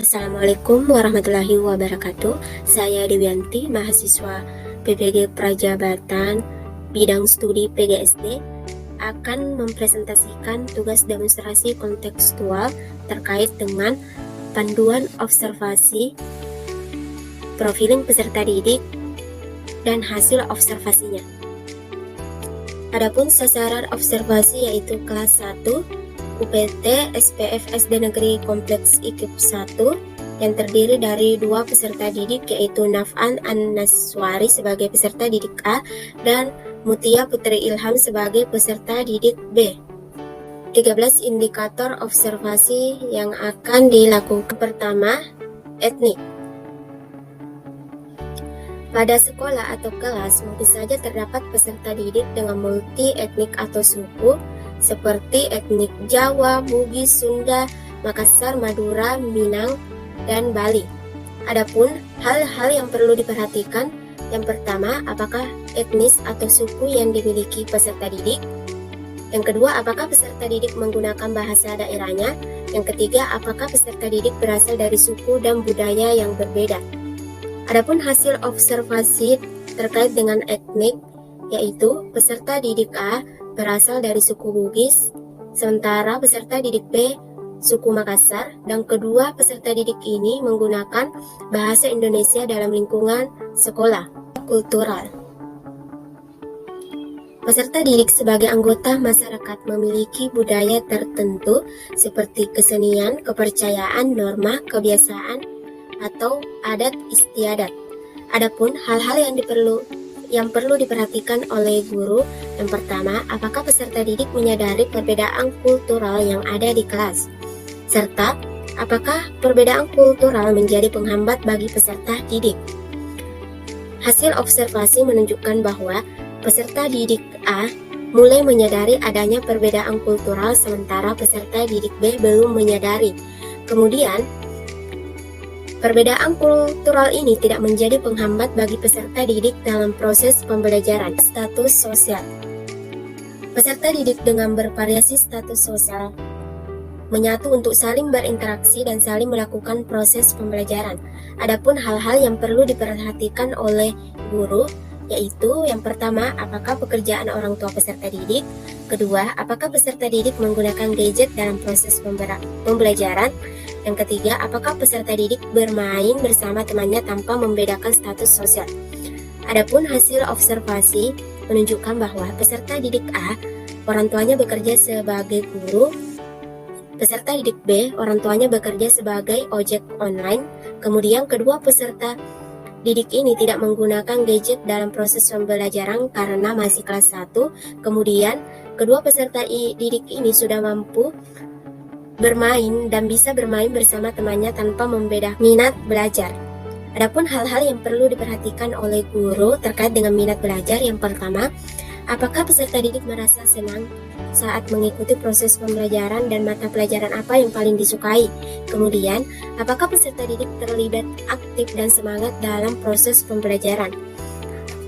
Assalamualaikum warahmatullahi wabarakatuh. Saya Dewianti, mahasiswa PPG Prajabatan bidang studi PGSD, akan mempresentasikan tugas demonstrasi kontekstual terkait dengan panduan observasi, profiling peserta didik, dan hasil observasinya. Adapun sasaran observasi yaitu kelas 1 UPT SPF SD Negeri Kompleks IKIP 1 yang terdiri dari 2 peserta didik yaitu Naf'an An-Naswari sebagai peserta didik A dan Mutia Putri Ilham sebagai peserta didik B. 13 indikator observasi yang akan dilakukan. Pertama, etnik. Pada sekolah atau kelas mungkin saja terdapat peserta didik dengan multi etnik atau suku seperti etnik Jawa, Bugis, Sunda, Makassar, Madura, Minang, dan Bali. Adapun hal-hal yang perlu diperhatikan, yang pertama, apakah etnis atau suku yang dimiliki peserta didik? Yang kedua, apakah peserta didik menggunakan bahasa daerahnya? Yang ketiga, apakah peserta didik berasal dari suku dan budaya yang berbeda? Adapun hasil observasi terkait dengan etnik, yaitu peserta didik A berasal dari suku Bugis, sementara peserta didik B suku Makassar, dan kedua peserta didik ini menggunakan bahasa Indonesia dalam lingkungan sekolah. Kultural. Peserta didik sebagai anggota masyarakat memiliki budaya tertentu seperti kesenian, kepercayaan, norma, kebiasaan, atau adat istiadat. Adapun hal-hal yang perlu diperhatikan oleh guru, yang pertama, apakah peserta didik menyadari perbedaan kultural yang ada di kelas, serta apakah perbedaan kultural menjadi penghambat bagi peserta didik. Hasil observasi menunjukkan bahwa peserta didik A mulai menyadari adanya perbedaan kultural sementara peserta didik B belum menyadari. Kemudian, perbedaan kultural ini tidak menjadi penghambat bagi peserta didik dalam proses pembelajaran. Status sosial. Peserta didik dengan bervariasi status sosial menyatu untuk saling berinteraksi dan saling melakukan proses pembelajaran. Adapun hal-hal yang perlu diperhatikan oleh guru, yaitu yang pertama, apakah pekerjaan orang tua peserta didik? Kedua, apakah peserta didik menggunakan gadget dalam proses pembelajaran? Yang ketiga, apakah peserta didik bermain bersama temannya tanpa membedakan status sosial? Adapun hasil observasi menunjukkan bahwa peserta didik A, orang tuanya bekerja sebagai guru, peserta didik B, orang tuanya bekerja sebagai ojek online, kemudian kedua peserta didik ini tidak menggunakan gadget dalam proses pembelajaran karena masih kelas 1, kemudian kedua peserta didik ini sudah mampu bermain dan bisa bermain bersama temannya tanpa membedakan minat belajar. Adapun hal-hal yang perlu diperhatikan oleh guru terkait dengan minat belajar, yang pertama, apakah peserta didik merasa senang saat mengikuti proses pembelajaran dan mata pelajaran apa yang paling disukai? Kemudian, apakah peserta didik terlibat aktif dan semangat dalam proses pembelajaran?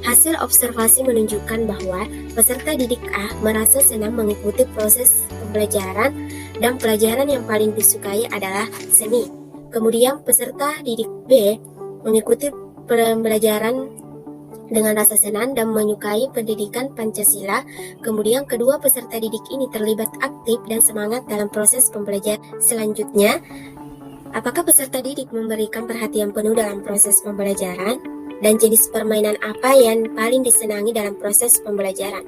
Hasil observasi menunjukkan bahwa peserta didik A merasa senang mengikuti proses pembelajaran dan pelajaran yang paling disukai adalah seni. Kemudian peserta didik B mengikuti pembelajaran dengan rasa senang dan menyukai pendidikan Pancasila. Kemudian kedua peserta didik ini terlibat aktif dan semangat dalam proses pembelajaran. Selanjutnya, apakah peserta didik memberikan perhatian penuh dalam proses pembelajaran? Dan jenis permainan apa yang paling disenangi dalam proses pembelajaran?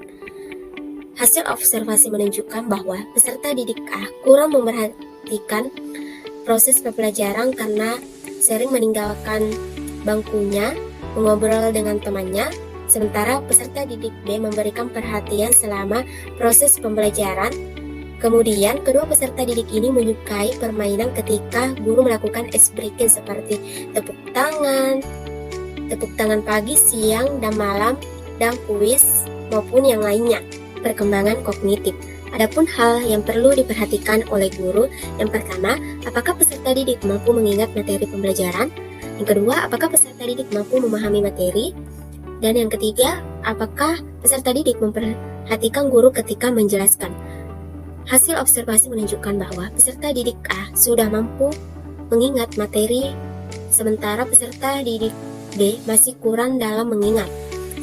Hasil observasi menunjukkan bahwa peserta didik A kurang memperhatikan proses pembelajaran karena sering meninggalkan bangkunya, mengobrol dengan temannya, sementara peserta didik B memberikan perhatian selama proses pembelajaran. Kemudian, kedua peserta didik ini menyukai permainan ketika guru melakukan ice breaking seperti tepuk tangan pagi, siang, dan malam, dan kuis, maupun yang lainnya. Perkembangan kognitif. Adapun hal yang perlu diperhatikan oleh guru, yang pertama, apakah peserta didik mampu mengingat materi pembelajaran? Yang kedua, apakah peserta didik mampu memahami materi? Dan yang ketiga, apakah peserta didik memperhatikan guru ketika menjelaskan? Hasil observasi menunjukkan bahwa peserta didik A sudah mampu mengingat materi, sementara peserta didik B masih kurang dalam mengingat.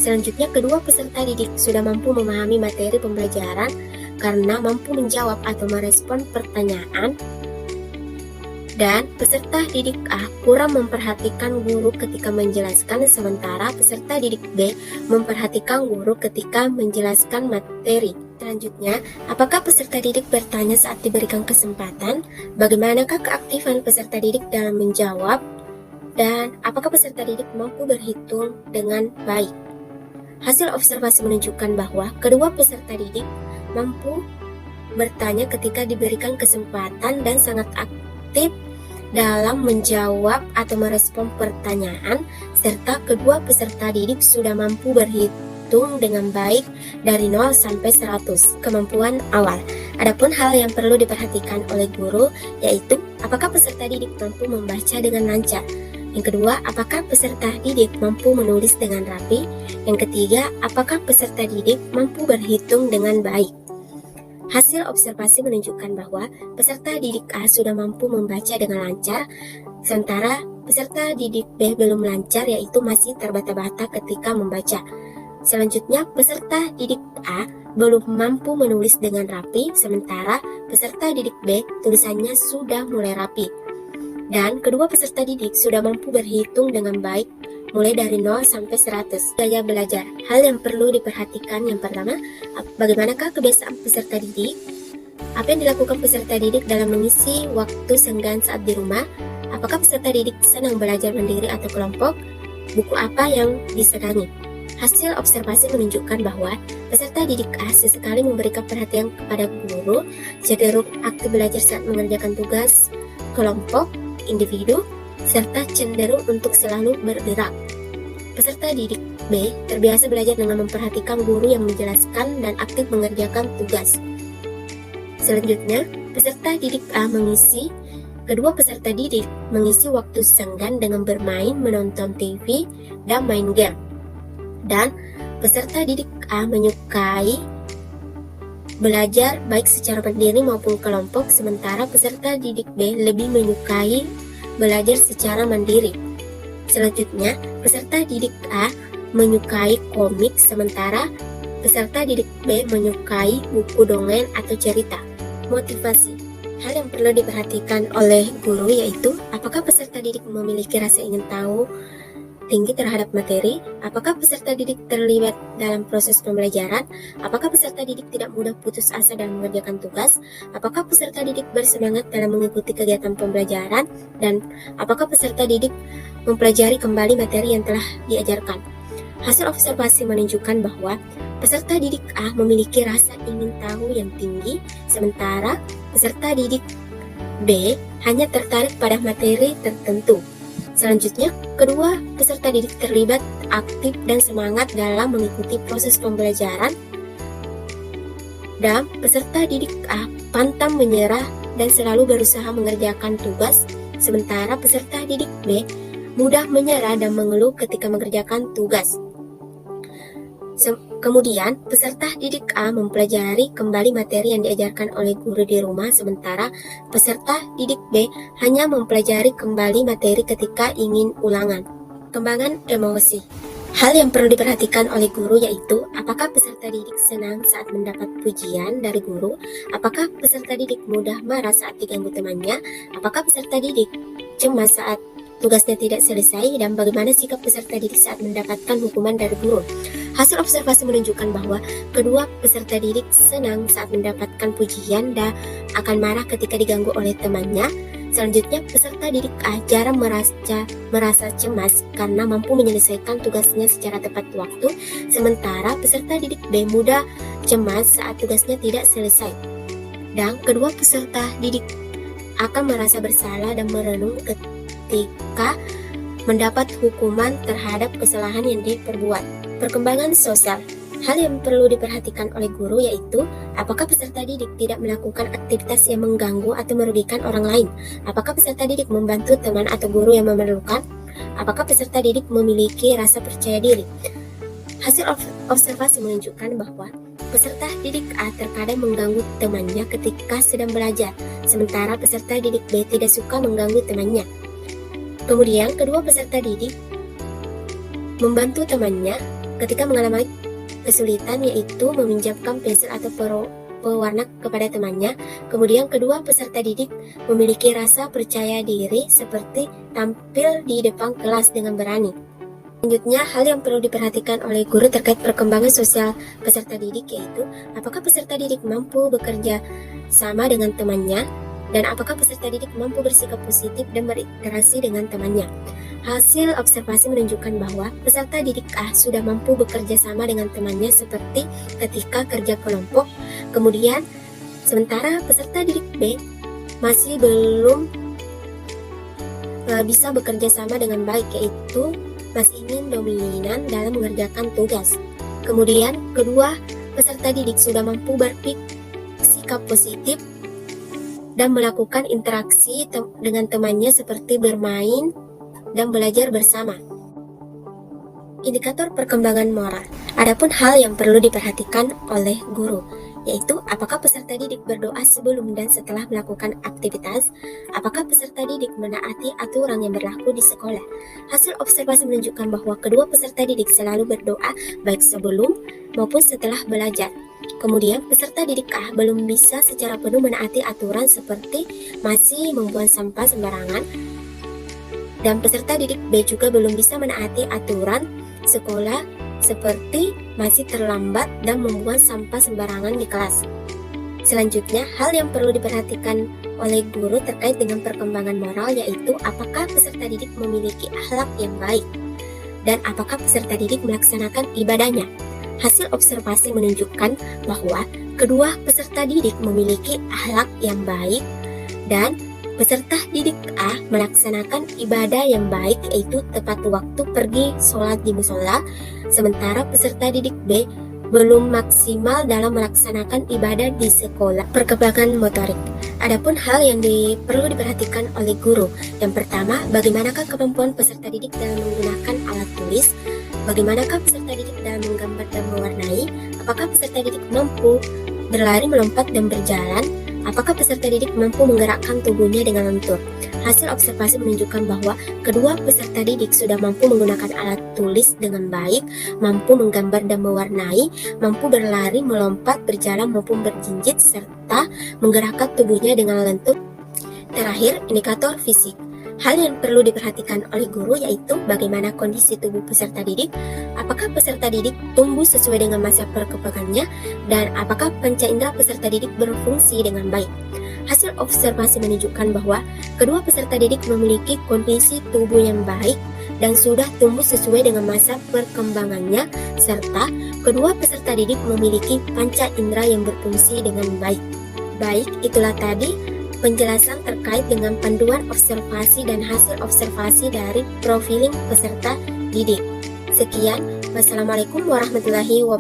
Selanjutnya, kedua peserta didik sudah mampu memahami materi pembelajaran karena mampu menjawab atau merespon pertanyaan, dan peserta didik A kurang memperhatikan guru ketika menjelaskan, sementara peserta didik B memperhatikan guru ketika menjelaskan materi. Selanjutnya, apakah peserta didik bertanya saat diberikan kesempatan? Bagaimanakah keaktifan peserta didik dalam menjawab? Dan apakah peserta didik mampu berhitung dengan baik? Hasil observasi menunjukkan bahwa kedua peserta didik mampu bertanya ketika diberikan kesempatan dan sangat aktif dalam menjawab atau merespon pertanyaan, serta kedua peserta didik sudah mampu berhitung dengan baik dari 0 sampai 100 kemampuan awal. Adapun hal yang perlu diperhatikan oleh guru yaitu apakah peserta didik mampu membaca dengan lancar. Yang kedua, apakah peserta didik mampu menulis dengan rapi. Yang ketiga, apakah peserta didik mampu berhitung dengan baik. Hasil observasi menunjukkan bahwa peserta didik A sudah mampu membaca dengan lancar, sementara peserta didik B belum lancar, yaitu masih terbata-bata ketika membaca. Selanjutnya, peserta didik A belum mampu menulis dengan rapi, sementara peserta didik B tulisannya sudah mulai rapi. Dan kedua peserta didik sudah mampu berhitung dengan baik mulai dari 0 sampai 100. Gaya belajar. Hal yang perlu diperhatikan yang pertama, bagaimanakah kebiasaan peserta didik? Apa yang dilakukan peserta didik dalam mengisi waktu senggang saat di rumah? Apakah peserta didik senang belajar mandiri atau kelompok? Buku apa yang disenangi? Hasil observasi menunjukkan bahwa peserta didik A sesekali memberikan perhatian kepada guru, cenderung aktif belajar saat mengerjakan tugas kelompok, individu, serta cenderung untuk selalu bergerak. Peserta didik B terbiasa belajar dengan memperhatikan guru yang menjelaskan dan aktif mengerjakan tugas. Selanjutnya, kedua peserta didik mengisi waktu senggang dengan bermain, menonton TV, dan main game. Dan peserta didik A menyukai belajar baik secara mandiri maupun kelompok, sementara peserta didik B lebih menyukai belajar secara mandiri. Selanjutnya, peserta didik A menyukai komik, sementara peserta didik B menyukai buku dongeng atau cerita. Motivasi. Hal yang perlu diperhatikan oleh guru yaitu apakah peserta didik memiliki rasa ingin tahu tinggi terhadap materi, apakah peserta didik terlibat dalam proses pembelajaran, apakah peserta didik tidak mudah putus asa dalam mengerjakan tugas, apakah peserta didik bersemangat dalam mengikuti kegiatan pembelajaran, dan apakah peserta didik mempelajari kembali materi yang telah diajarkan. Hasil observasi menunjukkan bahwa peserta didik A memiliki rasa ingin tahu yang tinggi, sementara peserta didik B hanya tertarik pada materi tertentu. Selanjutnya, kedua peserta didik terlibat aktif dan semangat dalam mengikuti proses pembelajaran, dan peserta didik A pantang menyerah dan selalu berusaha mengerjakan tugas, sementara peserta didik B mudah menyerah dan mengeluh ketika mengerjakan tugas. Kemudian, peserta didik A mempelajari kembali materi yang diajarkan oleh guru di rumah, sementara peserta didik B hanya mempelajari kembali materi ketika ingin ulangan. Kembangan emosi. Hal yang perlu diperhatikan oleh guru yaitu apakah peserta didik senang saat mendapat pujian dari guru, apakah peserta didik mudah marah saat diganggu temannya, apakah peserta didik cemas saat tugasnya tidak selesai, dan bagaimana sikap peserta didik saat mendapatkan hukuman dari guru. Hasil observasi menunjukkan bahwa kedua peserta didik senang saat mendapatkan pujian dan akan marah ketika diganggu oleh temannya. Selanjutnya, peserta didik A jarang merasa cemas karena mampu menyelesaikan tugasnya secara tepat waktu, sementara peserta didik B mudah cemas saat tugasnya tidak selesai. Dan kedua peserta didik akan merasa bersalah dan merenung ketika mendapat hukuman terhadap kesalahan yang diperbuat. Perkembangan sosial. Hal yang perlu diperhatikan oleh guru yaitu apakah peserta didik tidak melakukan aktivitas yang mengganggu atau merugikan orang lain, apakah peserta didik membantu teman atau guru yang memerlukan, apakah peserta didik memiliki rasa percaya diri. Hasil observasi menunjukkan bahwa Peserta didik A terkadang mengganggu temannya ketika sedang belajar, sementara peserta didik B tidak suka mengganggu temannya. Kemudian, kedua peserta didik membantu temannya ketika mengalami kesulitan, yaitu meminjamkan pensil atau pewarna kepada temannya. Kemudian, kedua peserta didik memiliki rasa percaya diri seperti tampil di depan kelas dengan berani. Selanjutnya, hal yang perlu diperhatikan oleh guru terkait perkembangan sosial peserta didik yaitu apakah peserta didik mampu bekerja sama dengan temannya, dan apakah peserta didik mampu bersikap positif dan berinteraksi dengan temannya. Hasil observasi menunjukkan bahwa peserta didik A sudah mampu bekerja sama dengan temannya seperti ketika kerja kelompok. Kemudian, sementara peserta didik B masih belum bisa bekerja sama dengan baik, yaitu masih ingin dominan dalam mengerjakan tugas. Kemudian, kedua peserta didik sudah mampu bersikap positif dan melakukan interaksi dengan temannya seperti bermain dan belajar bersama. Indikator perkembangan moral. Adapun hal yang perlu diperhatikan oleh guru, yaitu apakah peserta didik berdoa sebelum dan setelah melakukan aktivitas, apakah peserta didik menaati aturan yang berlaku di sekolah. Hasil observasi menunjukkan bahwa kedua peserta didik selalu berdoa baik sebelum maupun setelah belajar. Kemudian, peserta didik A belum bisa secara penuh menaati aturan seperti masih membuang sampah sembarangan, dan peserta didik B juga belum bisa menaati aturan sekolah seperti masih terlambat dan membuang sampah sembarangan di kelas. Selanjutnya, hal yang perlu diperhatikan oleh guru terkait dengan perkembangan moral yaitu apakah peserta didik memiliki akhlak yang baik dan apakah peserta didik melaksanakan ibadahnya. Hasil observasi menunjukkan bahwa kedua peserta didik memiliki akhlak yang baik dan peserta didik A melaksanakan ibadah yang baik, yaitu tepat waktu pergi sholat di musola, sementara peserta didik B belum maksimal dalam melaksanakan ibadah di sekolah. Perkembangan motorik. Adapun hal yang perlu diperhatikan oleh guru. Yang pertama, bagaimanakah kemampuan peserta didik dalam menggunakan alat tulis? Bagaimanakah peserta didik dalam menggambar dan mewarnai? Apakah peserta didik mampu berlari, melompat, dan berjalan? Apakah peserta didik mampu menggerakkan tubuhnya dengan lentur? Hasil observasi menunjukkan bahwa kedua peserta didik sudah mampu menggunakan alat tulis dengan baik, mampu menggambar dan mewarnai, mampu berlari, melompat, berjalan maupun berjinjit, serta menggerakkan tubuhnya dengan lentur. Terakhir, indikator fisik. Hal yang perlu diperhatikan oleh guru yaitu bagaimana kondisi tubuh peserta didik, apakah peserta didik tumbuh sesuai dengan masa perkembangannya, dan apakah panca indera peserta didik berfungsi dengan baik. Hasil observasi menunjukkan bahwa kedua peserta didik memiliki kondisi tubuh yang baik dan sudah tumbuh sesuai dengan masa perkembangannya, serta kedua peserta didik memiliki panca indera yang berfungsi dengan baik. Baik, itulah tadi penjelasan terkait dengan panduan observasi dan hasil observasi dari profiling peserta didik. Sekian, wassalamualaikum warahmatullahi wabarakatuh.